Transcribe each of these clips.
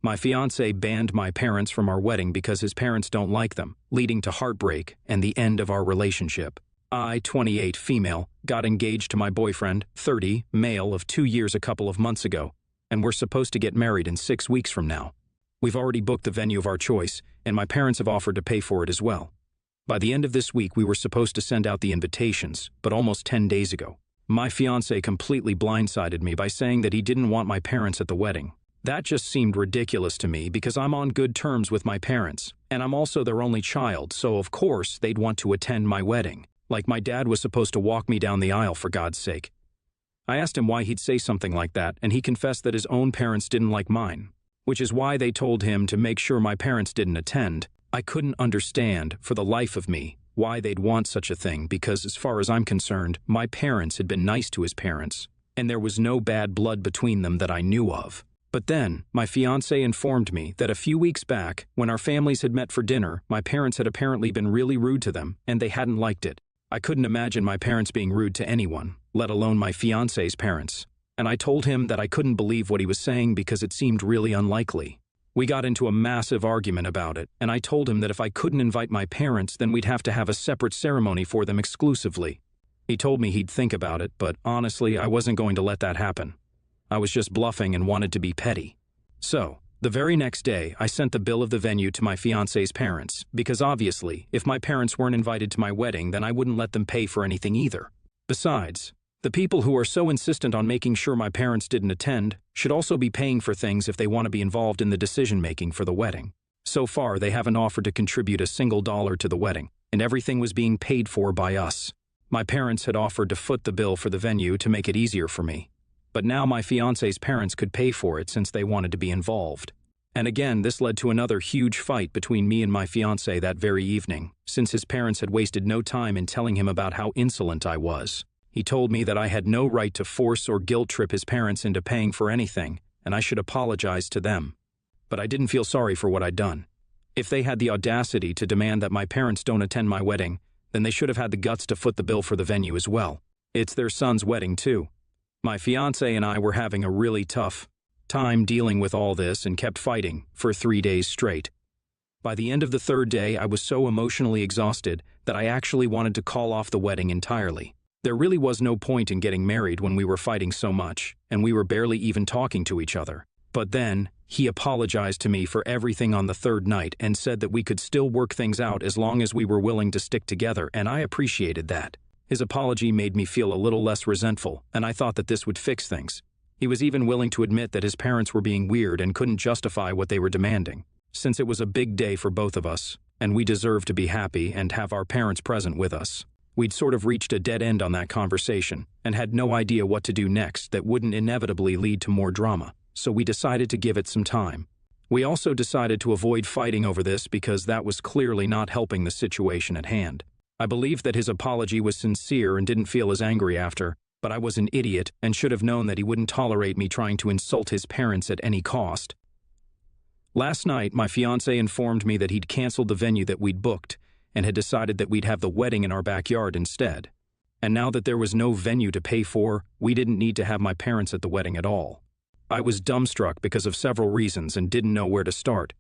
My fiancé banned my parents from our wedding because his parents don't like them, leading to heartbreak and the end of our relationship. I, 28, female, got engaged to my boyfriend, 30, male, of 2 years a couple of months ago, and we're supposed to get married in 6 weeks from now. We've already booked the venue of our choice, and my parents have offered to pay for it as well. By the end of this week, we were supposed to send out the invitations, but almost 10 days ago, my fiancé completely blindsided me by saying that he didn't want my parents at the wedding. That just seemed ridiculous to me because I'm on good terms with my parents, and I'm also their only child, so of course they'd want to attend my wedding. Like my dad was supposed to walk me down the aisle, for God's sake. I asked him why he'd say something like that, and he confessed that his own parents didn't like mine, which is why they told him to make sure my parents didn't attend. I couldn't understand, for the life of me, why they'd want such a thing because, as far as I'm concerned, my parents had been nice to his parents, and there was no bad blood between them that I knew of. But then, my fiancé informed me that a few weeks back, when our families had met for dinner, my parents had apparently been really rude to them, and they hadn't liked it. I couldn't imagine my parents being rude to anyone, let alone my fiancé's parents, and I told him that I couldn't believe what he was saying because it seemed really unlikely. We got into a massive argument about it, and I told him that if I couldn't invite my parents, then we'd have to have a separate ceremony for them exclusively. He told me he'd think about it, but honestly, I wasn't going to let that happen. I was just bluffing and wanted to be petty. So, the very next day, I sent the bill of the venue to my fiancé's parents, because obviously, if my parents weren't invited to my wedding, then I wouldn't let them pay for anything either. Besides, the people who are so insistent on making sure my parents didn't attend should also be paying for things if they want to be involved in the decision-making for the wedding. So far, they haven't offered to contribute a single dollar to the wedding, and everything was being paid for by us. My parents had offered to foot the bill for the venue to make it easier for me. But now my fiancé's parents could pay for it since they wanted to be involved. And again, this led to another huge fight between me and my fiancé that very evening, since his parents had wasted no time in telling him about how insolent I was. He told me that I had no right to force or guilt-trip his parents into paying for anything, and I should apologize to them. But I didn't feel sorry for what I'd done. If they had the audacity to demand that my parents don't attend my wedding, then they should have had the guts to foot the bill for the venue as well. It's their son's wedding, too. My fiancé and I were having a really tough time dealing with all this and kept fighting for 3 days straight. By the end of the third day, I was so emotionally exhausted that I actually wanted to call off the wedding entirely. There really was no point in getting married when we were fighting so much, and we were barely even talking to each other. But then, he apologized to me for everything on the third night and said that we could still work things out as long as we were willing to stick together, and I appreciated that. His apology made me feel a little less resentful, and I thought that this would fix things. He was even willing to admit that his parents were being weird and couldn't justify what they were demanding, since it was a big day for both of us, and we deserved to be happy and have our parents present with us. We'd sort of reached a dead end on that conversation, and had no idea what to do next that wouldn't inevitably lead to more drama, so we decided to give it some time. We also decided to avoid fighting over this because that was clearly not helping the situation at hand. I believed that his apology was sincere and didn't feel as angry after, but I was an idiot and should have known that he wouldn't tolerate me trying to insult his parents at any cost. Last night, my fiancé informed me that he'd canceled the venue that we'd booked and had decided that we'd have the wedding in our backyard instead. And now that there was no venue to pay for, we didn't need to have my parents at the wedding at all. I was dumbstruck because of several reasons and didn't know where to start.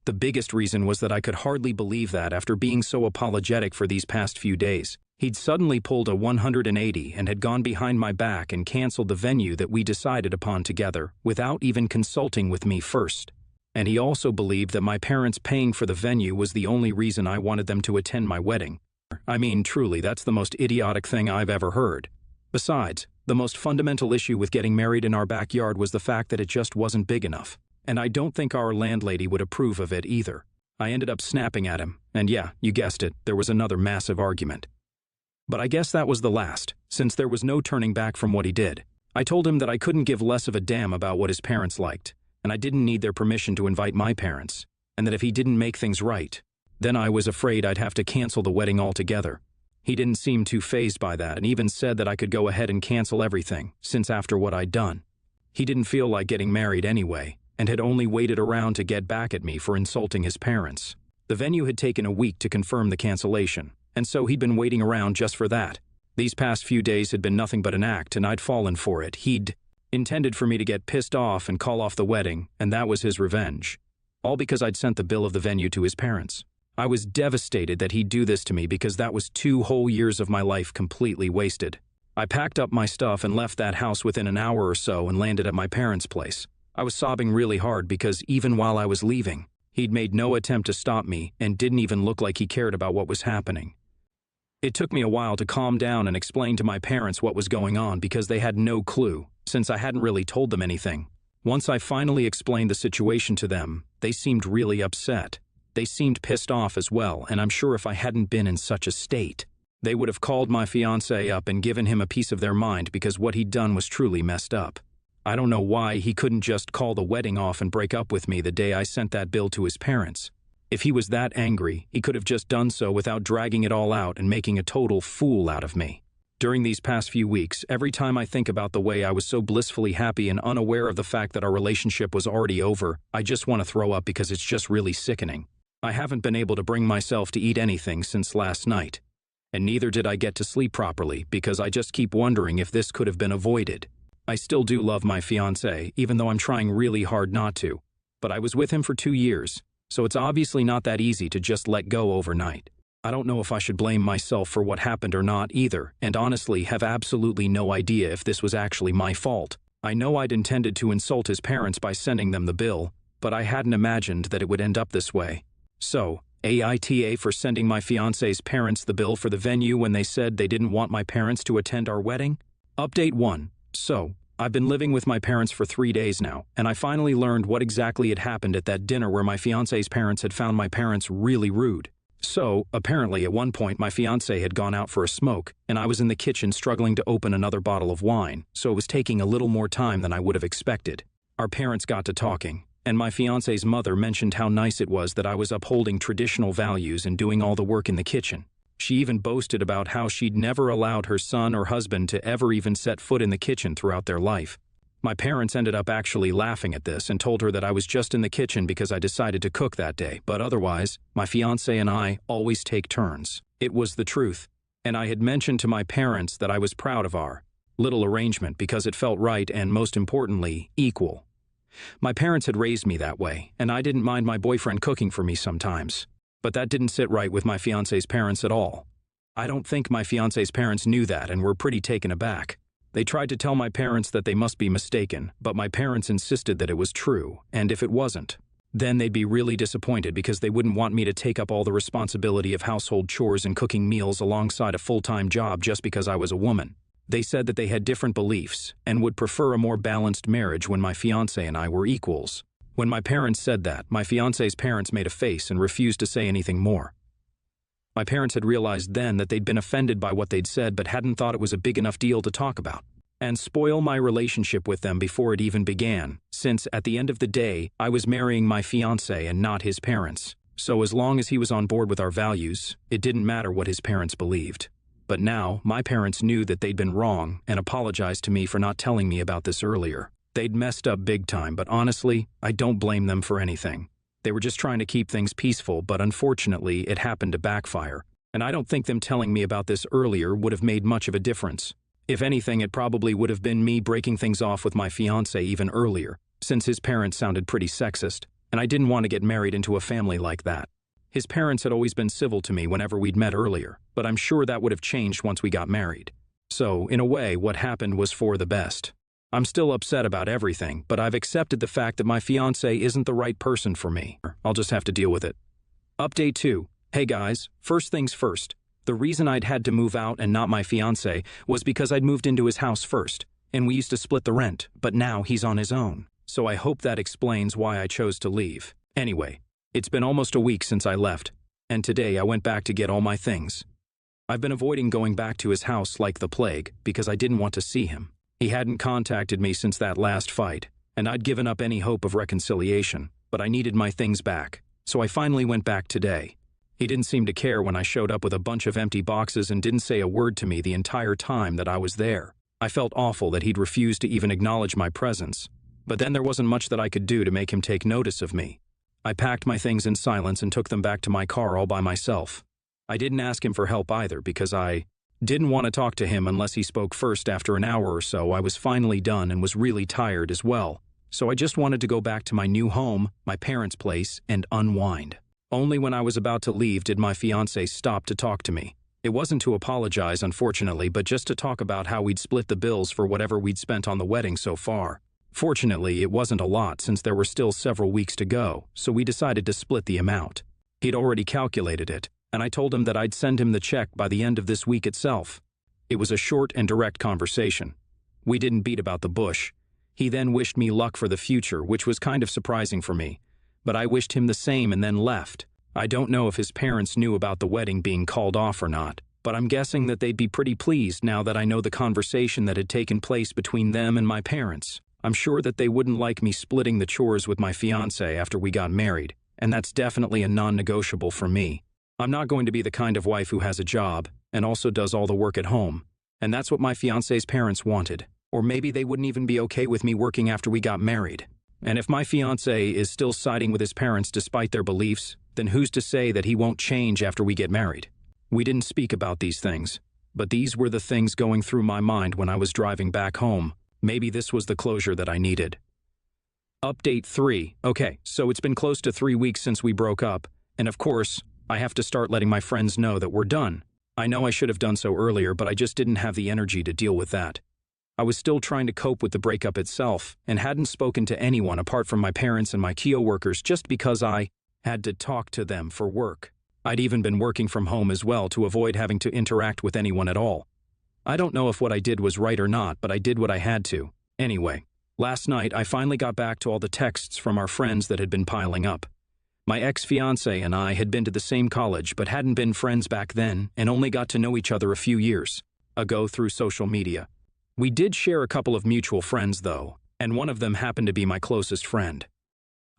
The biggest reason was that I could hardly believe that after being so apologetic for these past few days, he'd suddenly pulled a 180 and had gone behind my back and canceled the venue that we decided upon together without even consulting with me first. And he also believed that my parents paying for the venue was the only reason I wanted them to attend my wedding. I mean, truly, that's the most idiotic thing I've ever heard. Besides, the most fundamental issue with getting married in our backyard was the fact that it just wasn't big enough. And I don't think our landlady would approve of it either. I ended up snapping at him, and yeah, you guessed it, there was another massive argument. But I guess that was the last, since there was no turning back from what he did. I told him that I couldn't give less of a damn about what his parents liked, and I didn't need their permission to invite my parents, and that if he didn't make things right, then I was afraid I'd have to cancel the wedding altogether. He didn't seem too fazed by that and even said that I could go ahead and cancel everything, since after what I'd done. He didn't feel like getting married anyway, and had only waited around to get back at me for insulting his parents. The venue had taken a week to confirm the cancellation, and so he'd been waiting around just for that. These past few days had been nothing but an act, and I'd fallen for it. He'd Intended for me to get pissed off and call off the wedding, and that was his revenge. All because I'd sent the bill of the venue to his parents. I was devastated that he'd do this to me because that was 2 whole years of my life completely wasted. I packed up my stuff and left that house within an hour or so and landed at my parents' place. I was sobbing really hard because even while I was leaving, he'd made no attempt to stop me and didn't even look like he cared about what was happening. It took me a while to calm down and explain to my parents what was going on because they had no clue, since I hadn't really told them anything. Once I finally explained the situation to them, they seemed really upset. They seemed pissed off as well, and I'm sure if I hadn't been in such a state, they would have called my fiancé up and given him a piece of their mind because what he'd done was truly messed up. I don't know why he couldn't just call the wedding off and break up with me the day I sent that bill to his parents. If he was that angry, he could have just done so without dragging it all out and making a total fool out of me. During these past few weeks, every time I think about the way I was so blissfully happy and unaware of the fact that our relationship was already over, I just want to throw up because it's just really sickening. I haven't been able to bring myself to eat anything since last night. And neither did I get to sleep properly because I just keep wondering if this could have been avoided. I still do love my fiancé, even though I'm trying really hard not to. But I was with him for 2 years, so it's obviously not that easy to just let go overnight. I don't know if I should blame myself for what happened or not either, and honestly have absolutely no idea if this was actually my fault. I know I'd intended to insult his parents by sending them the bill, but I hadn't imagined that it would end up this way. So, AITA for sending my fiancé's parents the bill for the venue when they said they didn't want my parents to attend our wedding? Update 1. So, I've been living with my parents for 3 days now, and I finally learned what exactly had happened at that dinner where my fiancé's parents had found my parents really rude. So, apparently at one point my fiancé had gone out for a smoke, and I was in the kitchen struggling to open another bottle of wine, so it was taking a little more time than I would have expected. Our parents got to talking, and my fiancé's mother mentioned how nice it was that I was upholding traditional values and doing all the work in the kitchen. She even boasted about how she'd never allowed her son or husband to ever even set foot in the kitchen throughout their life. My parents ended up actually laughing at this and told her that I was just in the kitchen because I decided to cook that day, but otherwise, my fiancé and I always take turns. It was the truth, and I had mentioned to my parents that I was proud of our little arrangement because it felt right and, most importantly, equal. My parents had raised me that way, and I didn't mind my boyfriend cooking for me sometimes. But that didn't sit right with my fiancé's parents at all. I don't think my fiancé's parents knew that and were pretty taken aback. They tried to tell my parents that they must be mistaken, but my parents insisted that it was true, and if it wasn't, then they'd be really disappointed because they wouldn't want me to take up all the responsibility of household chores and cooking meals alongside a full-time job just because I was a woman. They said that they had different beliefs and would prefer a more balanced marriage when my fiancé and I were equals. When my parents said that, my fiancé's parents made a face and refused to say anything more. My parents had realized then that they'd been offended by what they'd said but hadn't thought it was a big enough deal to talk about and spoil my relationship with them before it even began, since at the end of the day, I was marrying my fiancé and not his parents. So as long as he was on board with our values, it didn't matter what his parents believed. But now, my parents knew that they'd been wrong and apologized to me for not telling me about this earlier. They'd messed up big time, but honestly, I don't blame them for anything. They were just trying to keep things peaceful, but unfortunately, it happened to backfire. And I don't think them telling me about this earlier would have made much of a difference. If anything, it probably would have been me breaking things off with my fiancé even earlier, since his parents sounded pretty sexist, and I didn't want to get married into a family like that. His parents had always been civil to me whenever we'd met earlier, but I'm sure that would have changed once we got married. So, in a way, what happened was for the best. I'm still upset about everything, but I've accepted the fact that my fiancé isn't the right person for me. I'll just have to deal with it. Update 2. Hey guys, first things first. The reason I'd had to move out and not my fiancé was because I'd moved into his house first, and we used to split the rent, but now he's on his own. So I hope that explains why I chose to leave. Anyway, it's been almost a week since I left, and today I went back to get all my things. I've been avoiding going back to his house like the plague because I didn't want to see him. He hadn't contacted me since that last fight, and I'd given up any hope of reconciliation, but I needed my things back, so I finally went back today. He didn't seem to care when I showed up with a bunch of empty boxes and didn't say a word to me the entire time that I was there. I felt awful that he'd refused to even acknowledge my presence, but then there wasn't much that I could do to make him take notice of me. I packed my things in silence and took them back to my car all by myself. I didn't ask him for help either because I Didn't want to talk to him unless he spoke first. After an hour or so, I was finally done and was really tired as well. So I just wanted to go back to my new home, my parents' place, and unwind. Only when I was about to leave did my fiancé stop to talk to me. It wasn't to apologize, unfortunately, but just to talk about how we'd split the bills for whatever we'd spent on the wedding so far. Fortunately, it wasn't a lot since there were still several weeks to go, so we decided to split the amount. He'd already calculated it, and I told him that I'd send him the check by the end of this week itself. It was a short and direct conversation. We didn't beat about the bush. He then wished me luck for the future, which was kind of surprising for me, but I wished him the same and then left. I don't know if his parents knew about the wedding being called off or not, but I'm guessing that they'd be pretty pleased now that I know the conversation that had taken place between them and my parents. I'm sure that they wouldn't like me splitting the chores with my fiancé after we got married, and that's definitely a non-negotiable for me. I'm not going to be the kind of wife who has a job and also does all the work at home, and that's what my fiancé's parents wanted. Or maybe they wouldn't even be okay with me working after we got married. And if my fiancé is still siding with his parents despite their beliefs, then who's to say that he won't change after we get married? We didn't speak about these things, but these were the things going through my mind when I was driving back home. Maybe this was the closure that I needed. Update 3. Okay, so it's been close to 3 weeks since we broke up, and of course, I have to start letting my friends know that we're done. I know I should have done so earlier, but I just didn't have the energy to deal with that. I was still trying to cope with the breakup itself and hadn't spoken to anyone apart from my parents and my coworkers just because I had to talk to them for work. I'd even been working from home as well to avoid having to interact with anyone at all. I don't know if what I did was right or not, but I did what I had to. Anyway, last night I finally got back to all the texts from our friends that had been piling up. My ex-fiancé and I had been to the same college but hadn't been friends back then and only got to know each other a few years ago through social media. We did share a couple of mutual friends though, and one of them happened to be my closest friend.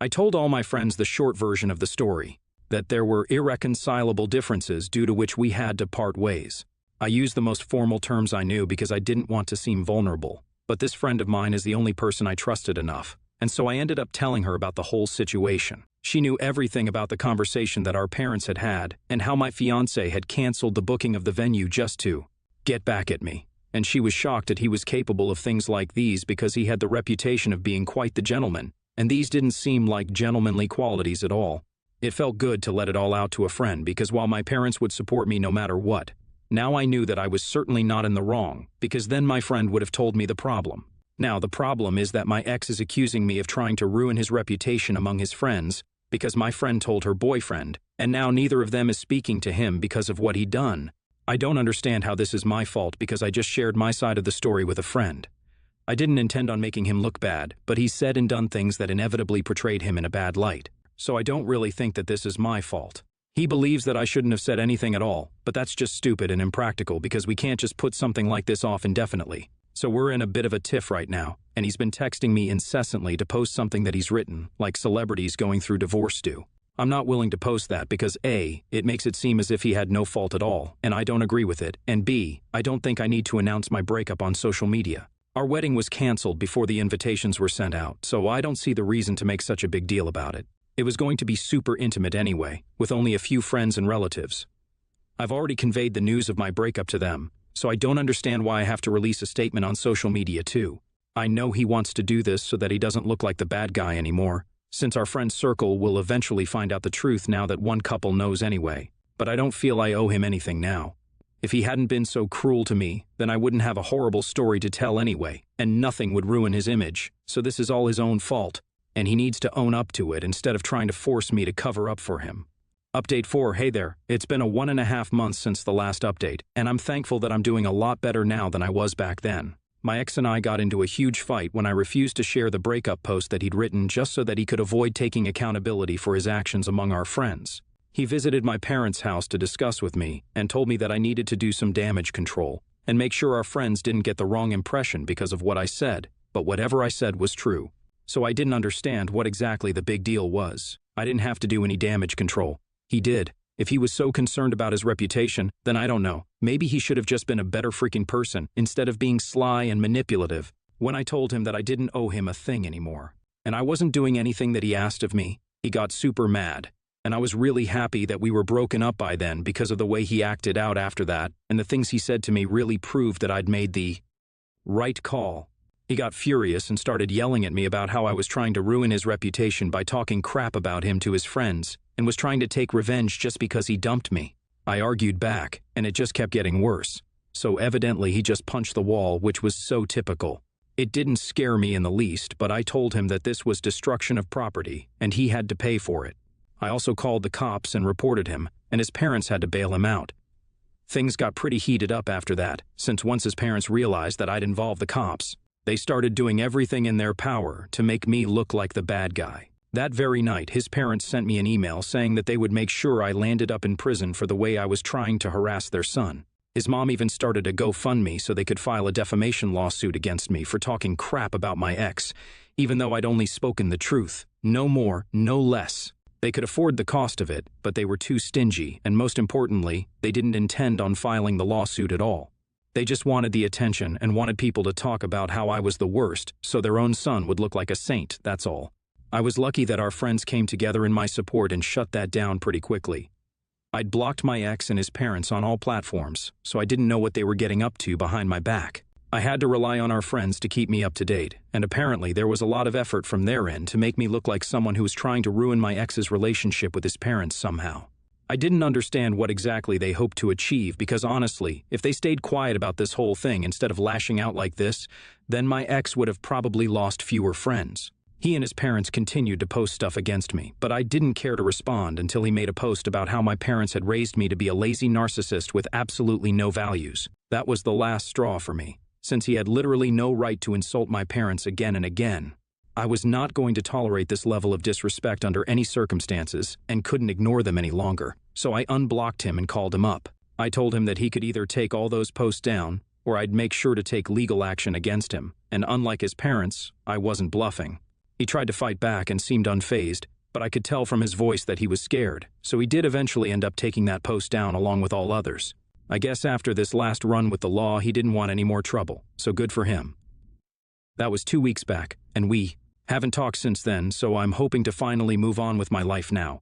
I told all my friends the short version of the story, that there were irreconcilable differences due to which we had to part ways. I used the most formal terms I knew because I didn't want to seem vulnerable, but this friend of mine is the only person I trusted enough, and so I ended up telling her about the whole situation. She knew everything about the conversation that our parents had had and how my fiancé had canceled the booking of the venue just to get back at me. And she was shocked that he was capable of things like these because he had the reputation of being quite the gentleman, and these didn't seem like gentlemanly qualities at all. It felt good to let it all out to a friend because while my parents would support me no matter what, now I knew that I was certainly not in the wrong because then my friend would have told me the problem. Now the problem is that my ex is accusing me of trying to ruin his reputation among his friends because my friend told her boyfriend, and now neither of them is speaking to him because of what he'd done. I don't understand how this is my fault because I just shared my side of the story with a friend. I didn't intend on making him look bad, but he said and done things that inevitably portrayed him in a bad light. So I don't really think that this is my fault. He believes that I shouldn't have said anything at all, but that's just stupid and impractical because we can't just put something like this off indefinitely. So we're in a bit of a tiff right now, and he's been texting me incessantly to post something that he's written, like celebrities going through divorce do. I'm not willing to post that because A, it makes it seem as if he had no fault at all, and I don't agree with it, and B, I don't think I need to announce my breakup on social media. Our wedding was canceled before the invitations were sent out, so I don't see the reason to make such a big deal about it. It was going to be super intimate anyway, with only a few friends and relatives. I've already conveyed the news of my breakup to them, so I don't understand why I have to release a statement on social media too. I know he wants to do this so that he doesn't look like the bad guy anymore, since our friend circle will eventually find out the truth now that one couple knows anyway. But I don't feel I owe him anything now. If he hadn't been so cruel to me, then I wouldn't have a horrible story to tell anyway, and nothing would ruin his image, so this is all his own fault, and he needs to own up to it instead of trying to force me to cover up for him. Update 4. Hey there, it's been 1.5 months since the last update, and I'm thankful that I'm doing a lot better now than I was back then. My ex and I got into a huge fight when I refused to share the breakup post that he'd written just so that he could avoid taking accountability for his actions among our friends. He visited my parents' house to discuss with me and told me that I needed to do some damage control and make sure our friends didn't get the wrong impression because of what I said, but whatever I said was true. So I didn't understand what exactly the big deal was. I didn't have to do any damage control. He did. If he was so concerned about his reputation, then I don't know. Maybe he should have just been a better freaking person instead of being sly and manipulative when I told him that I didn't owe him a thing anymore. And I wasn't doing anything that he asked of me. He got super mad. and I was really happy that we were broken up by then because of the way he acted out after that, and the things he said to me really proved that I'd made the right call. He got furious and started yelling at me about how I was trying to ruin his reputation by talking crap about him to his friends, and was trying to take revenge just because he dumped me. I argued back, and it just kept getting worse. So evidently he just punched the wall, which was so typical. It didn't scare me in the least, but I told him that this was destruction of property, and he had to pay for it. I also called the cops and reported him, and his parents had to bail him out. Things got pretty heated up after that, since once his parents realized that I'd involved the cops, they started doing everything in their power to make me look like the bad guy. That very night, his parents sent me an email saying that they would make sure I landed up in prison for the way I was trying to harass their son. His mom even started a GoFundMe so they could file a defamation lawsuit against me for talking crap about my ex, even though I'd only spoken the truth. No more, no less. They could afford the cost of it, but they were too stingy, and most importantly, they didn't intend on filing the lawsuit at all. They just wanted the attention and wanted people to talk about how I was the worst, so their own son would look like a saint, that's all. I was lucky that our friends came together in my support and shut that down pretty quickly. I'd blocked my ex and his parents on all platforms, so I didn't know what they were getting up to behind my back. I had to rely on our friends to keep me up to date, and apparently there was a lot of effort from their end to make me look like someone who was trying to ruin my ex's relationship with his parents somehow. I didn't understand what exactly they hoped to achieve because honestly, if they stayed quiet about this whole thing instead of lashing out like this, then my ex would have probably lost fewer friends. He and his parents continued to post stuff against me, but I didn't care to respond until he made a post about how my parents had raised me to be a lazy narcissist with absolutely no values. That was the last straw for me, since he had literally no right to insult my parents again and again. I was not going to tolerate this level of disrespect under any circumstances and couldn't ignore them any longer, so I unblocked him and called him up. I told him that he could either take all those posts down, or I'd make sure to take legal action against him, and unlike his parents, I wasn't bluffing. He tried to fight back and seemed unfazed, but I could tell from his voice that he was scared, so he did eventually end up taking that post down along with all others. I guess after this last run with the law, he didn't want any more trouble, so good for him. That was 2 weeks back, and we haven't talked since then, so I'm hoping to finally move on with my life now.